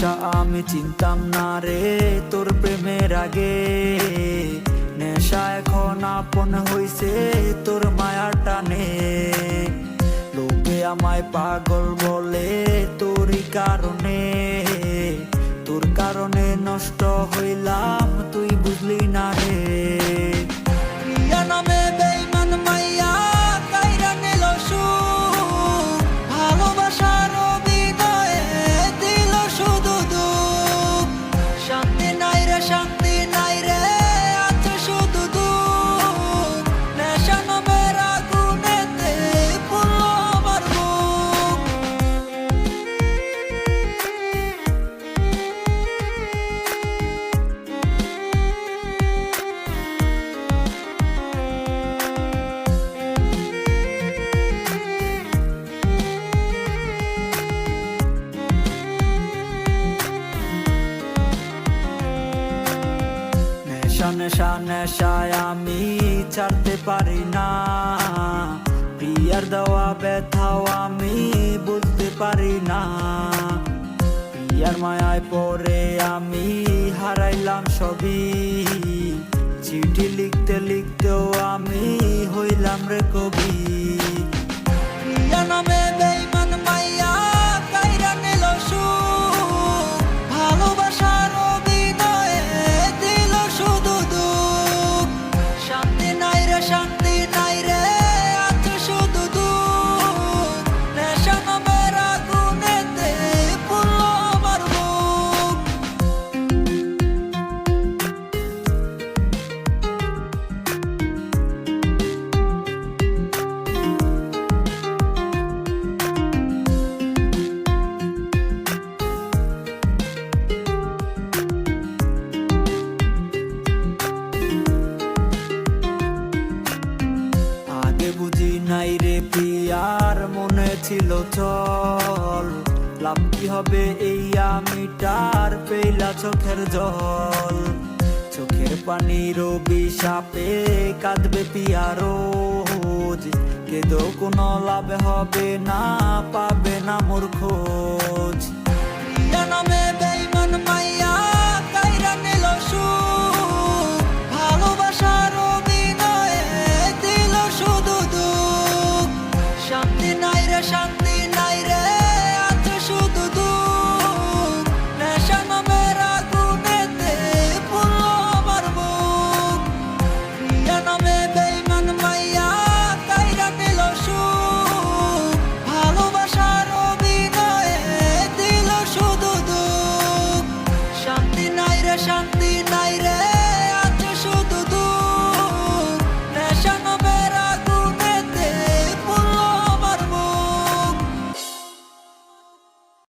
নেশা আমি চিনতাম না রে তোর প্রেমের আগে, নেশা এখন আপন হইছে তোর মায়ার টানে। লোকে আমায় পাগল বলে তোরই কারণে, তোর কারণে নষ্ট হইলাম তুই বুঝলি না রে। প্রিয়া নামে বেঈমান মাইয়া কাইরা নিল সুখ, ভালোবাসার অভিনয়ে দিল শুধু দুঃখ। শান্তি নাই রে শান্তি নাই রে আছে শুধু দুঃখ, নেশা নামের আগুনেতে পুরো আমার বুক। নেশা নেশা নেশায় আমি ছাড়তে পারি না, প্রিয়ার দেওয়া ব্যথাও আমি বুঝতে পারি না। প্রিয়ার মায়ায় পড়ে আমি হারাইলাম সবই, চিঠি লিখতে লিখতেও আমি হইলাম রে কবি। প্রিয়া নামে বেঈমান মাইয়া কাইরা নিল সুখ, ভালোবাসার অভিনয়ে দিল শুধু দুঃখ। শান্তি নাই রে শান্তি নাই রে আছে শুধু দুঃখ, নেশা নামের আগুনেতে পুরো আমার বুক। বুঝি নাই রে প্রিয়ার মনে ছিল চল, লাভ কি হবে এই আমিটার পেইলা চোখের জল। চোখের পানির অভিশাপে কাঁদবে প্রিয়া রোজ, কেঁদেও কোনো লাভ হবে না পাবে না মোর খোঁজ। প্রিয়া নামে বেঈমান মাইয়া কাইরা নিল সুখ, ভালোবাসার অভিনয়ে দিল শুধু দুঃখ। শান্তি নাই রে শান্তি নাই রে আছে শুধু দুঃখ, নেশা নামের আগুনেতে পুরো আমার বুক। প্রিয়া নামে বেঈমান মাইয়া কাইরা নিল সুখ, ভালোবাসার অভিনয়ে দিল শুধু দুঃখ। শান্তি নাই রে শান্তি